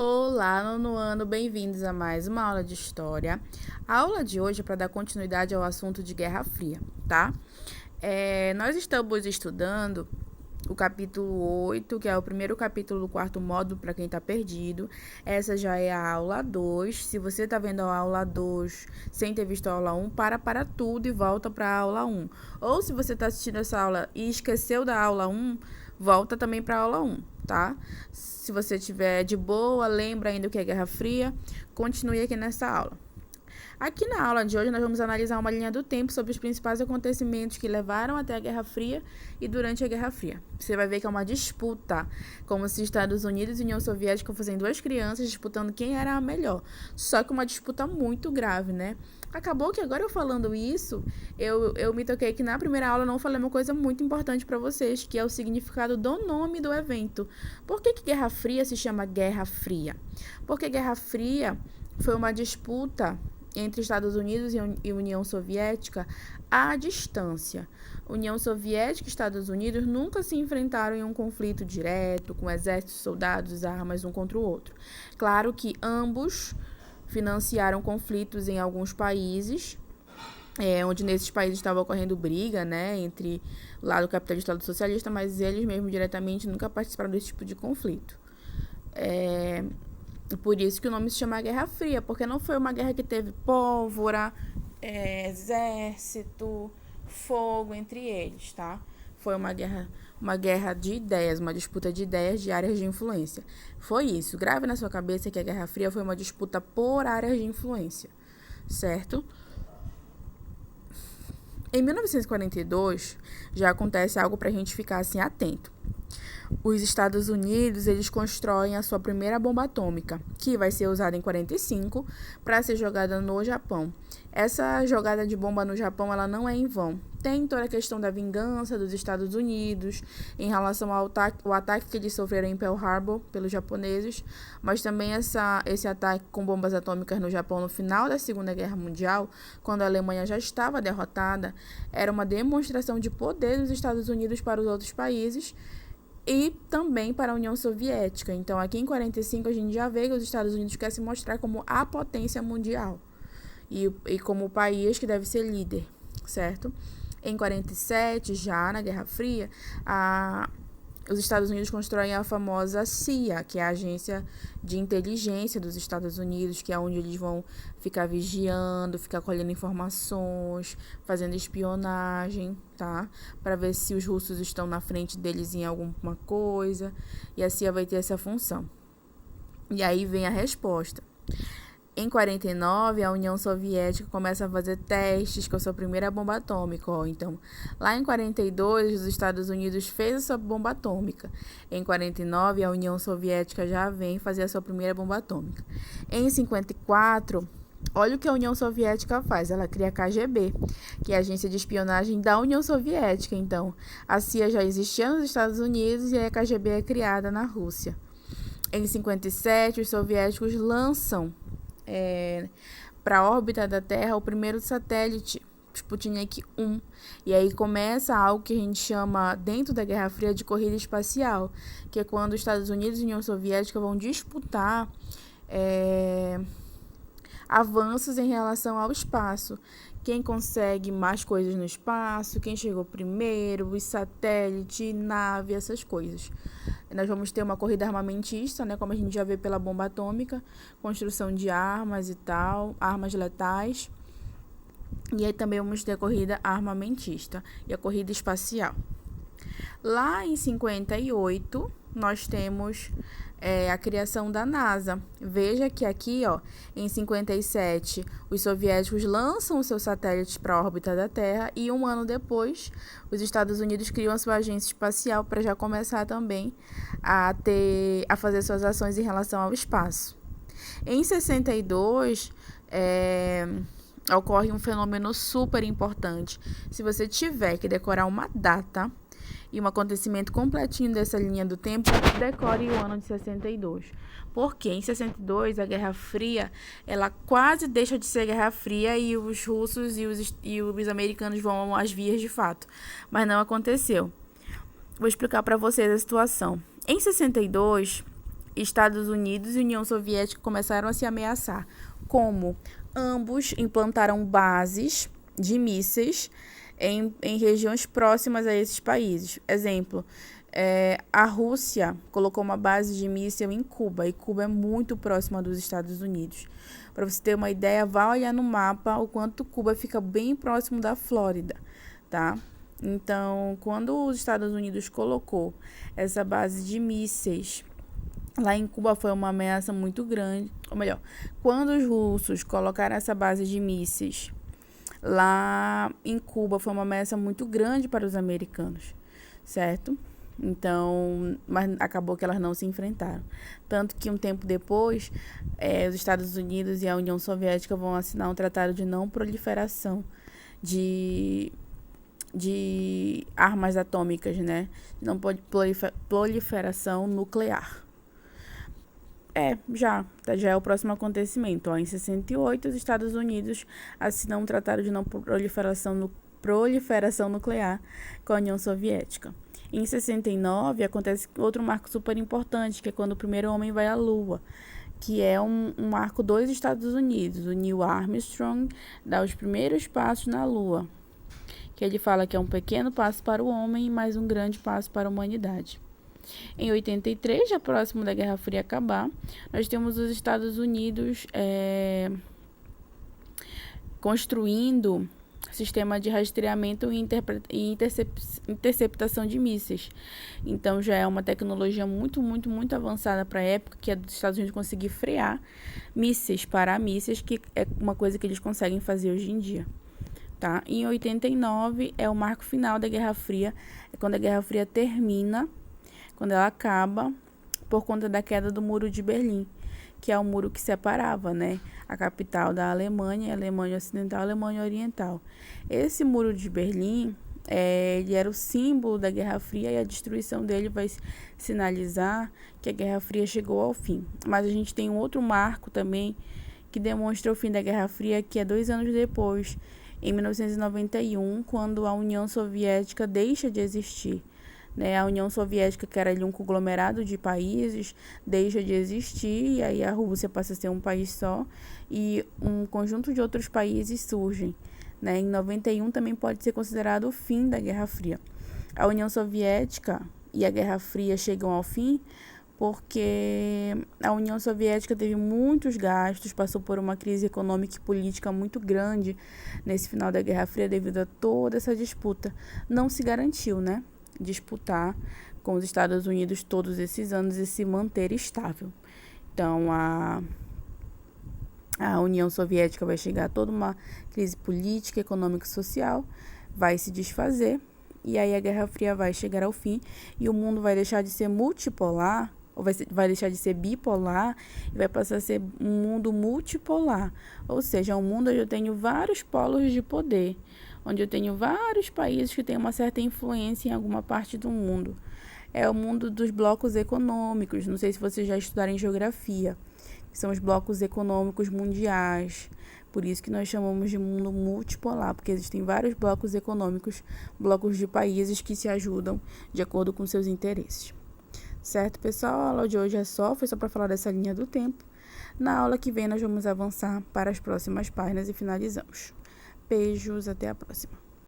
Olá, nono ano, bem-vindos a mais uma aula de História. A aula de hoje é para dar continuidade ao assunto de Guerra Fria, tá? Nós estamos estudando o capítulo 8, que é o primeiro capítulo do quarto módulo para quem está perdido. Essa já é a aula 2. Se você está vendo a aula 2 sem ter visto a aula 1, para tudo e volta para a aula 1. Ou se você está assistindo essa aula e esqueceu da aula 1, volta também para a aula 1, tá? Se você estiver de boa, lembra ainda o que é Guerra Fria, continue aqui nessa aula. Aqui na aula de hoje, nós vamos analisar uma linha do tempo sobre os principais acontecimentos que levaram até a Guerra Fria e durante a Guerra Fria. Você vai ver que é uma disputa, como se Estados Unidos e União Soviética fossem duas crianças disputando quem era a melhor. Só que uma disputa muito grave, né? Acabou que agora eu falando isso, eu me toquei que na primeira aula eu não falei uma coisa muito importante para vocês, que é o significado do nome do evento. Por que Guerra Fria se chama Guerra Fria? Porque Guerra Fria foi uma disputa entre Estados Unidos e União Soviética à distância. União Soviética e Estados Unidos nunca se enfrentaram em um conflito direto, com exércitos, soldados, armas um contra o outro. Claro que ambos financiaram conflitos em alguns países, onde nesses países estava ocorrendo briga, né, entre o lado capitalista e o lado socialista, mas eles mesmos diretamente nunca participaram desse tipo de conflito. Por isso que o nome se chama Guerra Fria, porque não foi uma guerra que teve pólvora, exército, fogo entre eles, tá? Foi uma guerra de ideias, uma disputa de ideias de áreas de influência. Foi isso. Grave na sua cabeça que a Guerra Fria foi uma disputa por áreas de influência, certo? Em 1942, já acontece algo para a gente ficar assim atento. Os Estados Unidos, eles constroem a sua primeira bomba atômica, que vai ser usada em 45 para ser jogada no Japão. Essa jogada de bomba no Japão, ela não é em vão. Tem toda a questão da vingança dos Estados Unidos em relação ao ataque que eles sofreram em Pearl Harbor pelos japoneses, mas também esse ataque com bombas atômicas no Japão no final da Segunda Guerra Mundial, quando a Alemanha já estava derrotada, era uma demonstração de poder dos Estados Unidos para os outros países e também para a União Soviética. Então, aqui em 45, a gente já vê que os Estados Unidos querem se mostrar como a potência mundial e como o país que deve ser líder, certo? Em 47, já na Guerra Fria, os Estados Unidos constroem a famosa CIA, que é a Agência de Inteligência dos Estados Unidos, que é onde eles vão ficar vigiando, ficar colhendo informações, fazendo espionagem, tá? Para ver se os russos estão na frente deles em alguma coisa. E a CIA vai ter essa função. E aí vem a resposta. Em 49, a União Soviética começa a fazer testes com a sua primeira bomba atômica. Então, lá em 42, os Estados Unidos fez a sua bomba atômica. Em 49, a União Soviética já vem fazer a sua primeira bomba atômica. Em 54, olha o que a União Soviética faz. Ela cria a KGB, que é a Agência de Espionagem da União Soviética. Então, a CIA já existia nos Estados Unidos e a KGB é criada na Rússia. Em 57, os soviéticos lançam para a órbita da Terra o primeiro satélite, Sputnik 1. E aí começa algo que a gente chama, dentro da Guerra Fria, de corrida espacial, que é quando os Estados Unidos e a União Soviética vão disputar avanços em relação ao espaço. Quem consegue mais coisas no espaço, quem chegou primeiro, os satélites, nave, essas coisas. Nós vamos ter uma corrida armamentista, né, como a gente já vê pela bomba atômica, construção de armas e tal, armas letais. E aí também vamos ter a corrida armamentista e a corrida espacial. Lá em 58, nós temos a criação da NASA. Veja que aqui, em 57, os soviéticos lançam os seus satélites para a órbita da Terra e um ano depois, os Estados Unidos criam a sua agência espacial para já começar também a fazer suas ações em relação ao espaço. Em 62, ocorre um fenômeno super importante. Se você tiver que decorar uma data e um acontecimento completinho dessa linha do tempo, decore o ano de 62. Porque em 62, a Guerra Fria, ela quase deixa de ser Guerra Fria e os russos e os americanos vão às vias de fato. Mas não aconteceu. Vou explicar para vocês a situação. Em 62, Estados Unidos e União Soviética começaram a se ameaçar. Como? Ambos implantaram bases de mísseis em regiões próximas a esses países. Exemplo, a Rússia colocou uma base de míssil em Cuba, e Cuba é muito próxima dos Estados Unidos. Para você ter uma ideia, vá olhar no mapa o quanto Cuba fica bem próximo da Flórida, tá? Então, quando os Estados Unidos colocou essa base de mísseis lá em Cuba, foi uma ameaça muito grande. Ou melhor, quando os russos colocaram essa base de mísseis lá em Cuba, foi uma ameaça muito grande para os americanos, certo? Então, mas acabou que elas não se enfrentaram. Tanto que um tempo depois, os Estados Unidos e a União Soviética vão assinar um tratado de não proliferação de armas atômicas, né? Não pode proliferação nuclear. Já é o próximo acontecimento. Em 68, os Estados Unidos assinam um tratado de não proliferação nuclear com a União Soviética. Em 69, acontece outro marco super importante, que é quando o primeiro homem vai à Lua, que é um marco dos Estados Unidos. O Neil Armstrong dá os primeiros passos na Lua, que ele fala que é um pequeno passo para o homem, mas um grande passo para a humanidade. Em 83, já próximo da Guerra Fria acabar, nós temos os Estados Unidos construindo sistema de rastreamento e interceptação de mísseis. Então, já é uma tecnologia muito, muito, muito avançada para a época, que é dos Estados Unidos conseguir frear mísseis, parar mísseis, que é uma coisa que eles conseguem fazer hoje em dia. Tá? Em 89, é o marco final da Guerra Fria, é quando a Guerra Fria termina, quando ela acaba, por conta da queda do Muro de Berlim, que é o muro que separava, né, a capital da Alemanha, a Alemanha Ocidental e a Alemanha Oriental. Esse Muro de Berlim, ele era o símbolo da Guerra Fria, e a destruição dele vai sinalizar que a Guerra Fria chegou ao fim. Mas a gente tem um outro marco também que demonstra o fim da Guerra Fria, que é 2 anos depois, em 1991, quando a União Soviética deixa de existir. A União Soviética, que era ali um conglomerado de países, deixa de existir, e aí a Rússia passa a ser um país só, e um conjunto de outros países surgem. Em 91 também pode ser considerado o fim da Guerra Fria. A União Soviética e a Guerra Fria chegam ao fim porque a União Soviética teve muitos gastos, passou por uma crise econômica e política muito grande nesse final da Guerra Fria devido a toda essa disputa. Não se garantiu, disputar com os Estados Unidos todos esses anos e se manter estável. Então, a União Soviética vai chegar a toda uma crise política, econômica e social, vai se desfazer, e aí a Guerra Fria vai chegar ao fim, e o mundo vai deixar de ser multipolar, ou vai deixar de ser bipolar, e vai passar a ser um mundo multipolar, ou seja, um mundo onde eu tenho vários polos de poder, onde eu tenho vários países que têm uma certa influência em alguma parte do mundo. É o mundo dos blocos econômicos, não sei se vocês já estudaram em geografia, que são os blocos econômicos mundiais. Por isso que nós chamamos de mundo multipolar, porque existem vários blocos econômicos, blocos de países que se ajudam de acordo com seus interesses. Certo, pessoal? A aula de hoje foi só para falar dessa linha do tempo. Na aula que vem nós vamos avançar para as próximas páginas e finalizamos. Beijos, até a próxima.